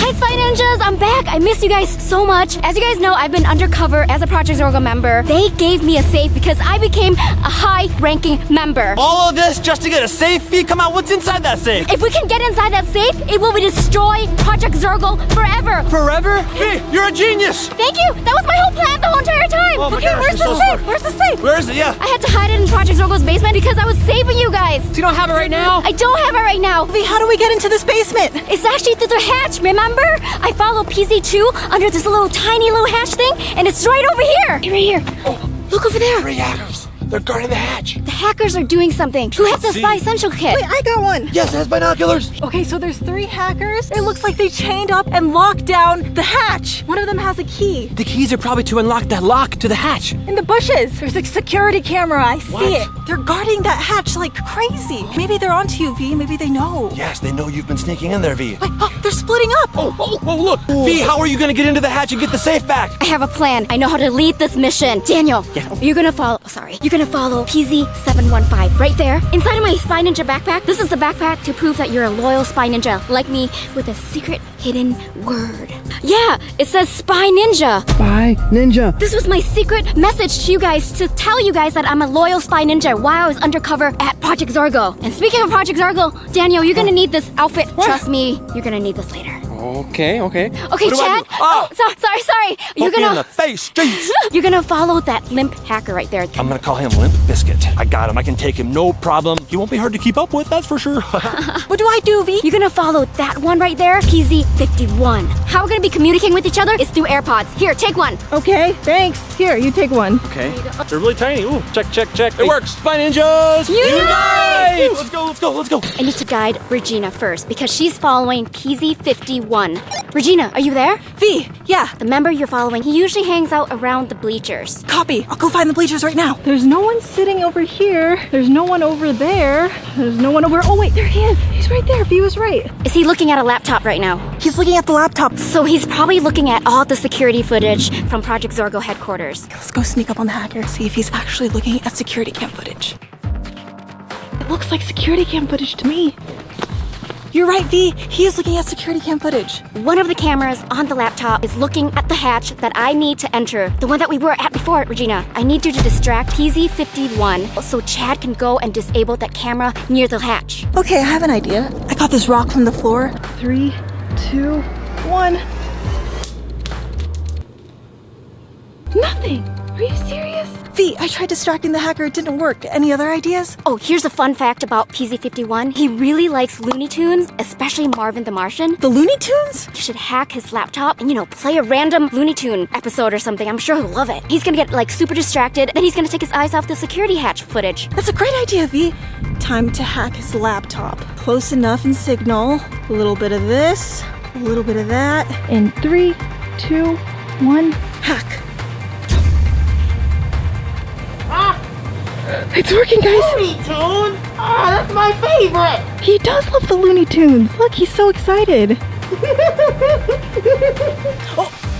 Hi, Spy Ninjas! I'm back! I miss you guys so much. As you guys know, I've been undercover as a Project Zorgo member. They gave me a safe because I became a high-ranking member. All of this just to get a safe fee? Come on, what's inside that safe? If we can get inside that safe, it will destroy Project Zorgo forever. Forever? Hey, you're a genius! Thank you! That was my whole plan the whole entire time! Oh my okay, gosh, where's you're the so safe? smart. Where's the safe? Where is it? Yeah. I had to hide it in Project Zorgo's basement because I was saving you guys. So you don't have it right now? I don't have it right now. V, how do we get into this basement? It's actually through the hatch, remember? I follow PZ2 under this tiny little hatch thing, and it's right over here. Right here. Look over there. 3 hackers. They're guarding the hatch. The hackers are doing something. Who has the Spy Essential Kit? Wait, I got one. Yes, it has binoculars. Okay, so there's 3 hackers. It looks like they chained up and locked down the hatch. One of them has a key. The keys are probably to unlock that lock to the hatch. In the bushes, there's a security camera. I see it. They're guarding that hatch like crazy. Maybe they're onto you, V. Maybe they know. Yes, they know you've been sneaking in there, V. Wait, oh, they're splitting up. Oh, look. V, how are you going to get into the hatch and get the safe back? I have a plan. I know how to lead this mission. Daniel, you're gonna follow PZ715 right there. Inside of my Spy Ninja backpack, this is the backpack to prove that you're a loyal Spy Ninja, like me, with a secret hidden word. Yeah, it says Spy Ninja. Spy Ninja. This was my secret message to you guys to tell you guys that I'm a loyal Spy Ninja while I was undercover at Project Zorgo. And speaking of Project Zorgo, Daniel, you're gonna need this outfit. Trust me, you're gonna need this later. Okay. Okay, What do I Chad. do? Ah! Sorry. You're Poke me in gonna the face, jeez. you're gonna follow that limp hacker right there. I'm gonna call him Limp Biscuit. I got him. I can take him, no problem. He won't be hard to keep up with, that's for sure. What do I do, V? You're gonna follow that one right there, PZ51. How we're gonna be communicating with each other is through AirPods. Here, take one. Okay, thanks. Here, you take one. Okay. They're really tiny. Ooh, check. It works. Spy Ninjas! Unite! Let's go. I need to guide Regina first because she's following PZ51. Regina, are you there? V, yeah. The member you're following, he usually hangs out around the bleachers. Copy. I'll go find the bleachers right now. There's no one sitting over here. There's no one over there. There's no one over. Oh, wait, there he is. He's right there. V was right. Is he looking at a laptop right now? He's looking at the laptop. So he's probably looking at all the security footage from Project Zorgo headquarters. Let's go sneak up on the hacker, see if he's actually looking at security cam footage. It looks like security cam footage to me. You're right, V. He is looking at security cam footage. One of the cameras on the laptop is looking at the hatch that I need to enter. The one that we were at before, Regina. I need you to distract PZ51 so Chad can go and disable that camera near the hatch. Okay, I have an idea. I got this rock from the floor. 3, 2, 1. Nothing. Are you serious? V, I tried distracting the hacker. It didn't work. Any other ideas? Oh, here's a fun fact about PZ51. He really likes Looney Tunes, especially Marvin the Martian. The Looney Tunes? You should hack his laptop and, play a random Looney Tune episode or something. I'm sure he'll love it. He's gonna get, super distracted, then he's gonna take his eyes off the security hatch footage. That's a great idea, V. Time to hack his laptop. Close enough in signal. A little bit of this, a little bit of that. In 3, 2, 1, hack. It's working, guys. Looney Tune? That's my favorite. He does love the Looney Tunes. Look, he's so excited.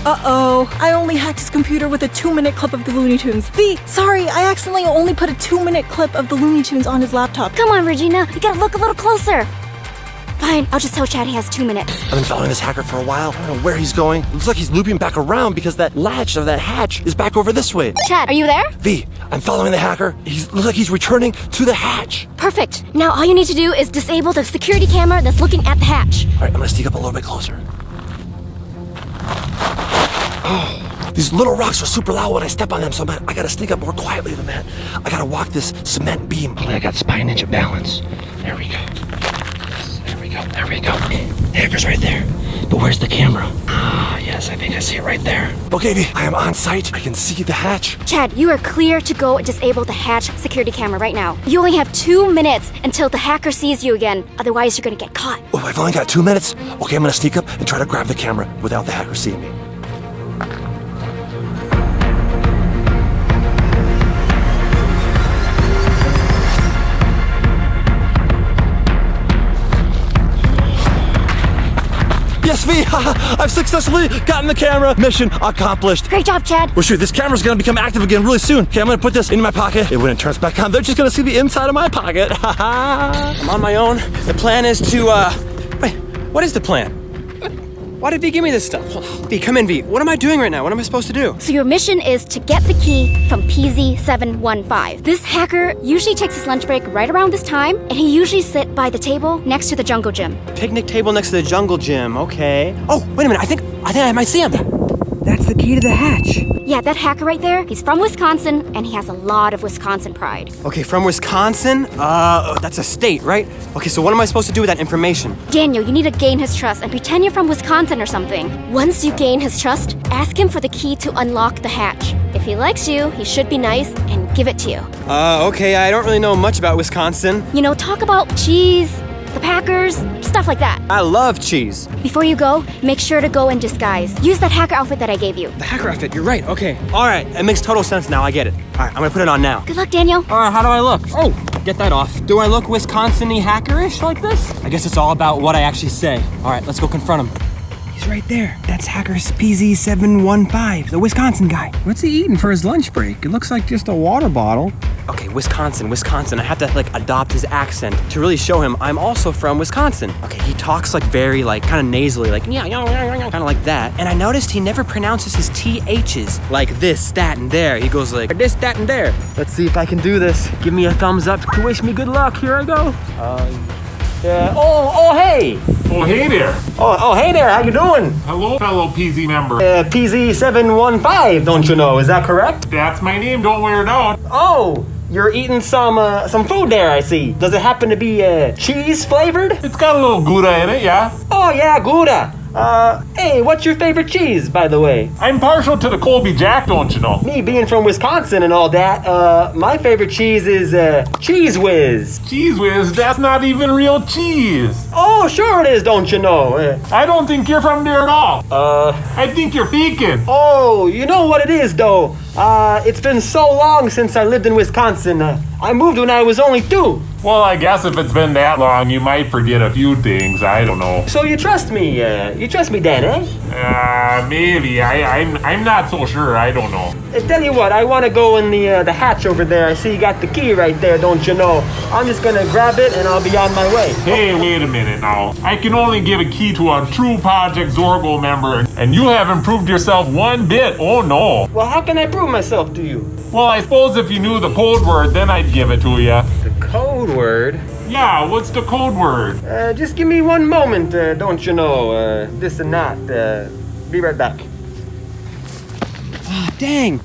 Uh-oh. I only hacked his computer with a 2-minute clip of the Looney Tunes. V, sorry, I accidentally only put a 2-minute clip of the Looney Tunes on his laptop. Come on, Regina. You gotta look a little closer. Fine, I'll just tell Chad he has 2 minutes. I've been following this hacker for a while. I don't know where he's going. Looks like he's looping back around because that latch of that hatch is back over this way. Chad, are you there? V, I'm following the hacker. Looks like he's returning to the hatch. Perfect. Now all you need to do is disable the security camera that's looking at the hatch. All right, I'm gonna sneak up a little bit closer. Oh, these little rocks are super loud when I step on them, so I gotta sneak up more quietly than that. I gotta walk this cement beam. Hopefully I got Spy Ninja balance. There we go. There we go. Hacker's right there. But where's the camera? Ah, yes, I think I see it right there. Okay, V, I am on site. I can see the hatch. Chad, you are clear to go and disable the hatch security camera right now. You only have 2 minutes until the hacker sees you again. Otherwise, you're gonna get caught. Oh, I've only got 2 minutes? Okay, I'm gonna sneak up and try to grab the camera without the hacker seeing me. Yes, V! I've successfully gotten the camera. Mission accomplished. Great job, Chad. Well, shoot, this camera's gonna become active again really soon. Okay, I'm gonna put this in my pocket. And when it turns back on, they're just gonna see the inside of my pocket. I'm on my own. The plan is to, wait, what is the plan? Why did V give me this stuff? V, come in, V. What am I doing right now? What am I supposed to do? So your mission is to get the key from PZ715. This hacker usually takes his lunch break right around this time, and he usually sits by the table next to the jungle gym. Picnic table next to the jungle gym. Okay. Oh, wait a minute. I think I might see him. That's the key to the hatch. Yeah, that hacker right there, he's from Wisconsin, and he has a lot of Wisconsin pride. Okay, from Wisconsin? That's a state, right? Okay, so what am I supposed to do with that information? Daniel, you need to gain his trust and pretend you're from Wisconsin or something. Once you gain his trust, ask him for the key to unlock the hatch. If he likes you, he should be nice and give it to you. Okay, I don't really know much about Wisconsin. You know, talk about cheese, the Packers, stuff like that. I love cheese. Before you go, make sure to go in disguise. Use that hacker outfit that I gave you. The hacker outfit, you're right, okay. All right, it makes total sense now, I get it. All right, I'm gonna put it on now. Good luck, Daniel. All right, how do I look? Oh, get that off. Do I look Wisconsin-y hackerish like this? I guess it's all about what I actually say. All right, let's go confront him. He's right there. That's hacker PZ715, the Wisconsin guy. What's he eating for his lunch break? It looks like just a water bottle. Okay, Wisconsin. I have to adopt his accent to really show him I'm also from Wisconsin. Okay, he talks very kind of nasally, kind of like that. And I noticed he never pronounces his THs like this, that, and there. He goes like this, that, and there. Let's see if I can do this. Give me a thumbs up to wish me good luck. Here I go. Hey. Oh, hey there. Oh, hey there, how you doing? Hello, fellow PZ member. PZ715, don't you know, is that correct? That's my name, don't wear it out. Oh, you're eating some food there, I see. Does it happen to be cheese flavored? It's got a little Gouda in it, yeah? Oh yeah, Gouda. Hey, what's your favorite cheese, by the way? I'm partial to the Colby Jack, don't you know? Me being from Wisconsin and all that, my favorite cheese is Cheese Whiz. Cheese Whiz, that's not even real cheese. Oh, sure it is, don't you know? I don't think you're from there at all. I think you're faking. Oh, you know what it is, though? It's been so long since I lived in Wisconsin. I moved when I was only 2. Well, I guess if it's been that long, you might forget a few things. I don't know. So you trust me? You trust me, Dan, eh? Maybe. I'm not so sure. I don't know. Tell you what, I want to go in the hatch over there. I see you got the key right there, don't you know? I'm just gonna grab it and I'll be on my way. Hey, wait a minute now. I can only give a key to a true Project Zorgo member, and you haven't proved yourself one bit. Oh no. Well, how can I prove myself to you? Well, I suppose if you knew the code word, then I'd give it to you. The code word? Yeah, what's the code word? Just give me one moment, don't you know? This and that. Be right back. Dang.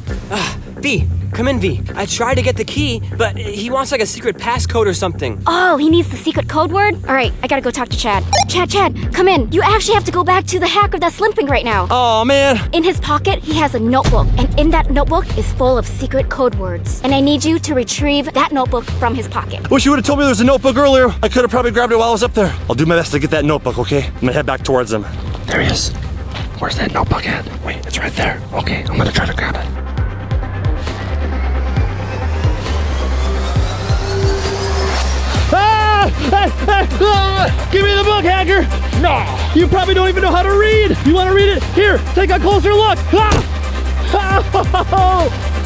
V, come in, V. I tried to get the key, but he wants a secret passcode or something. Oh, he needs the secret code word? All right, I gotta go talk to Chad. Chad, come in. You actually have to go back to the hacker that's limping right now. Oh, man. In his pocket, he has a notebook, and in that notebook is full of secret code words. And I need you to retrieve that notebook from his pocket. Wish you would have told me there was a notebook earlier. I could have probably grabbed it while I was up there. I'll do my best to get that notebook, okay? I'm gonna head back towards him. There he is. Where's that notebook at? Wait, it's right there. Okay, I'm gonna try to grab it. Give me the book, hacker! No! You probably don't even know how to read! You wanna read it? Here, take a closer look!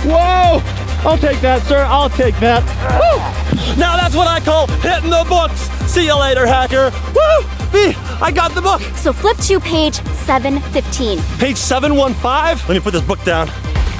Whoa! I'll take that, sir. I'll take that. Now that's what I call hitting the books! See you later, hacker! Woo! V, I got the book! So flip to page 715. Page 715? Let me put this book down.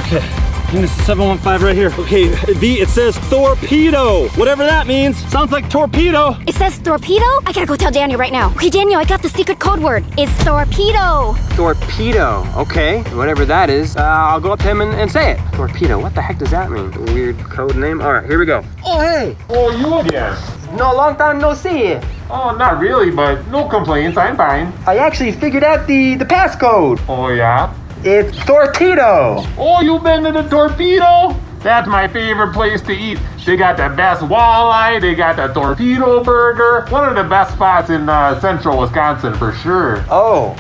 Okay. This is 715 right here. Okay, V, it says torpedo. Whatever that means. Sounds like torpedo. It says torpedo? I gotta go tell Daniel right now. Okay, Daniel, I got the secret code word. It's torpedo. Torpedo. Okay, whatever that is. I'll go up to him and say it. Torpedo. What the heck does that mean? Weird code name. All right, here we go. Oh, hey. Oh, you again? No, long time no see. Oh, not really, but no complaints. I'm fine. I actually figured out the passcode. Oh, yeah? It's Torpedo. Oh, you been to the Torpedo? That's my favorite place to eat. They got the best walleye. They got the torpedo burger. One of the best spots in central Wisconsin for sure. Oh,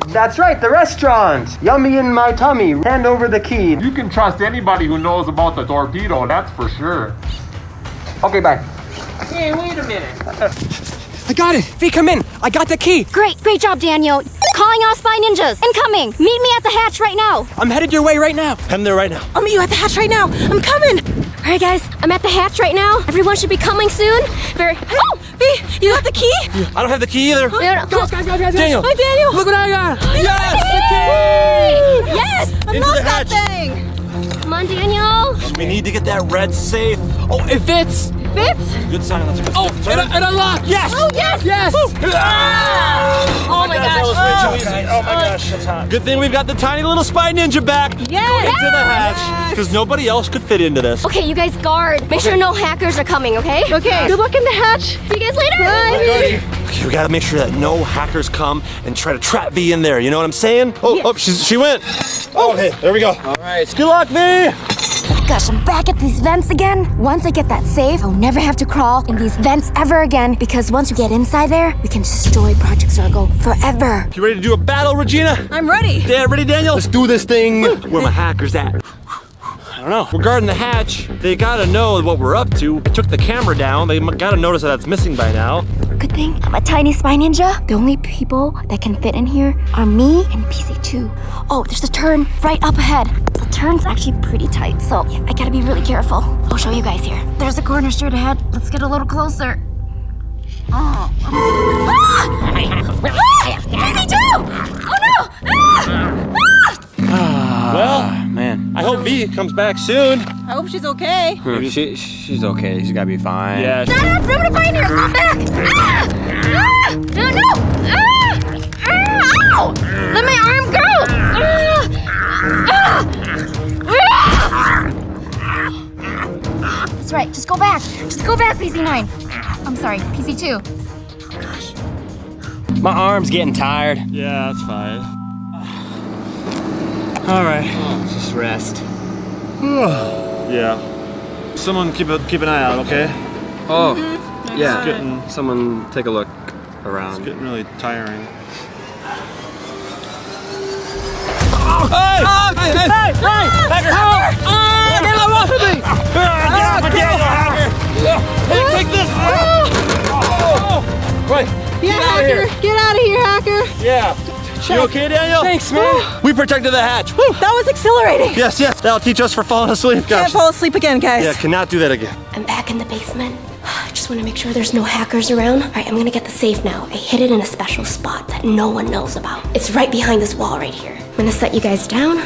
that's right, the restaurant. Yummy in my tummy. Hand over the key. You can trust anybody who knows about the Torpedo, that's for sure. Okay, bye. Hey, wait a minute. I got it. V, come in. I got the key. Great job, Daniel. Calling all spy ninjas. Incoming. Meet me at the hatch right now. I'm headed your way right now. Heading there right now. I'll meet you at the hatch right now. I'm coming. All right, guys. I'm at the hatch right now. Everyone should be coming soon. Oh! Hey, you got the key? I don't have the key either. No. Daniel. Hi, Daniel. Look what I got. Yes! Unlock the that hatch. thing. Come on, Daniel. We need to get that red safe. Oh, it fits. Fits? Good sign. That's a good Oh, it unlocked. Yes. Oh, yes. Yes. Oh my That was gosh. way too easy. Oh my gosh, that's hot. Good thing we've got the tiny little spy ninja back. Yes. Into the hatch, because nobody else could fit into this. Okay, you guys guard. Make sure no hackers are coming, okay? Okay. Good luck in the hatch. See you guys later. Bye. Okay, we gotta make sure that no hackers come and try to trap V in there. You know what I'm saying? Oh, Yes. she went. Oh, okay, there we go. All right. Good luck, V. Gosh, I'm back at these vents again. Once I get that safe, I'll never have to crawl in these vents ever again, because once we get inside there, we can destroy Project Zorgo forever. You ready to do a battle, Regina? I'm ready. Ready, Daniel? Let's do this thing. Where my hackers at? I don't know. We're guarding the hatch. They gotta know what we're up to. I took the camera down. They gotta notice that it's missing by now. Good thing I'm a tiny spy ninja. The only people that can fit in here are me and PC2. Oh, there's a turn right up ahead. The turn's actually pretty tight, so yeah, I gotta be really careful. I'll show you guys here. There's a corner straight ahead. Let's get a little closer. Oh. PC2! Oh no! Well, Man. I hope V comes back soon. I hope she's okay. She's okay. She's gotta be fine. Yeah. No, I'm gonna find her. Come back! No! Ow! Let my arm go! That's right. Just go back. Just go back, PC9. I'm sorry, PC2. My arm's getting tired. Yeah, that's fine. All right. Just rest. Yeah. Someone keep an eye out, okay? Oh, yeah. It's getting, Someone take a look around. getting really tiring. Hey! Hacker! Get off of me! Hey, take this! Wait, Yeah, hacker. Get out of here, hacker. yeah. You okay, Daniel? Thanks, man. We protected the hatch. Woo. That was exhilarating. Yes, that'll teach us for falling asleep. Can't Gosh. fall asleep again, guys. Yeah, cannot do that again. I'm back in the basement. I just want to make sure there's no hackers around. All right, I'm gonna get the safe now. I hid it in a special spot that no one knows about. It's right behind this wall right here. I'm gonna set you guys down.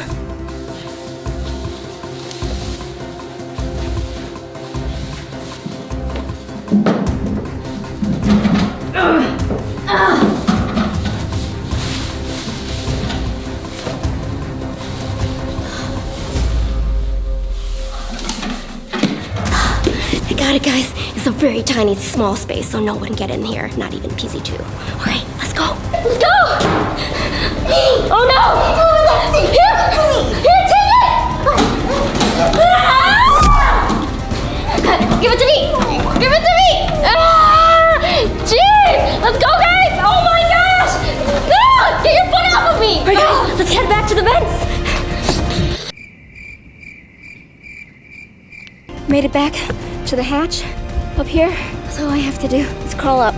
I got it, guys. It's a very tiny, small space, so no one can get in here. Not even PC2. All right, let's go. Let's go! Oh no! Here, take it! Good. Give it to me! Give it to me! Jeez! Let's go, guys! Oh my gosh! No! Get your foot off of me! All right, guys, let's head back to the vents. Made it back to the hatch up here. That's all I have to do is crawl up.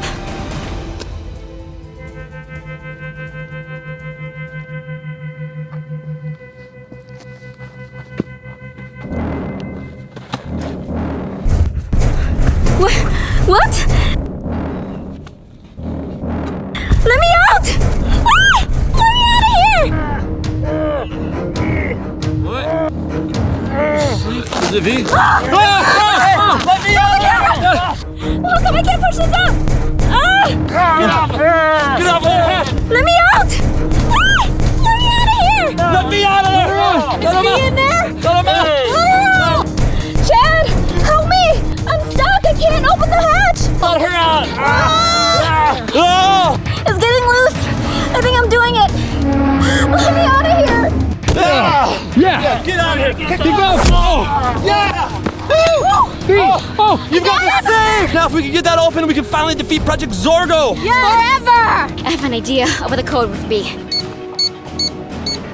What? Let me out! Ah! Let me out of here! Is it V? Let me out! How come I can't push this out? Get off the hatch! Let me out! Let me out of here! Let me out of there! Is V in there? Let him out! Chad, help me! I'm stuck! I can't open the hatch! Let her out! Oh! It's getting loose! I think I'm doing it! Let me out of here! Yeah. Get out of here! Keep going. Oh! Yeah! Oh, you've got the safe! Now if we can get that open, we can finally defeat Project Zorgo! Forever! I have an idea of what the code would be.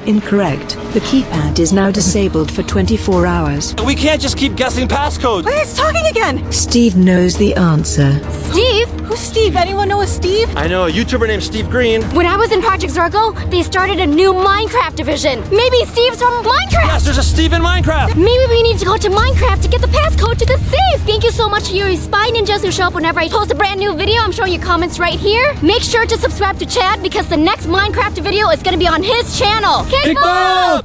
Incorrect. The keypad is now disabled for 24 hours. We can't just keep guessing passcodes. Wait, it's talking again. Steve knows the answer. Steve? Who's Steve? Anyone know a Steve? I know a YouTuber named Steve Green. When I was in Project Zorgo, they started a new Minecraft division. Maybe Steve's from Minecraft. Yes, there's a Steve in Minecraft. Maybe we need to go to Minecraft to get the passcode to the safe. Thank you so much to your spy ninjas who show up whenever I post a brand new video. I'm showing you comments right here. Make sure to subscribe to Chad because the next Minecraft video is going to be on his channel. Kickball!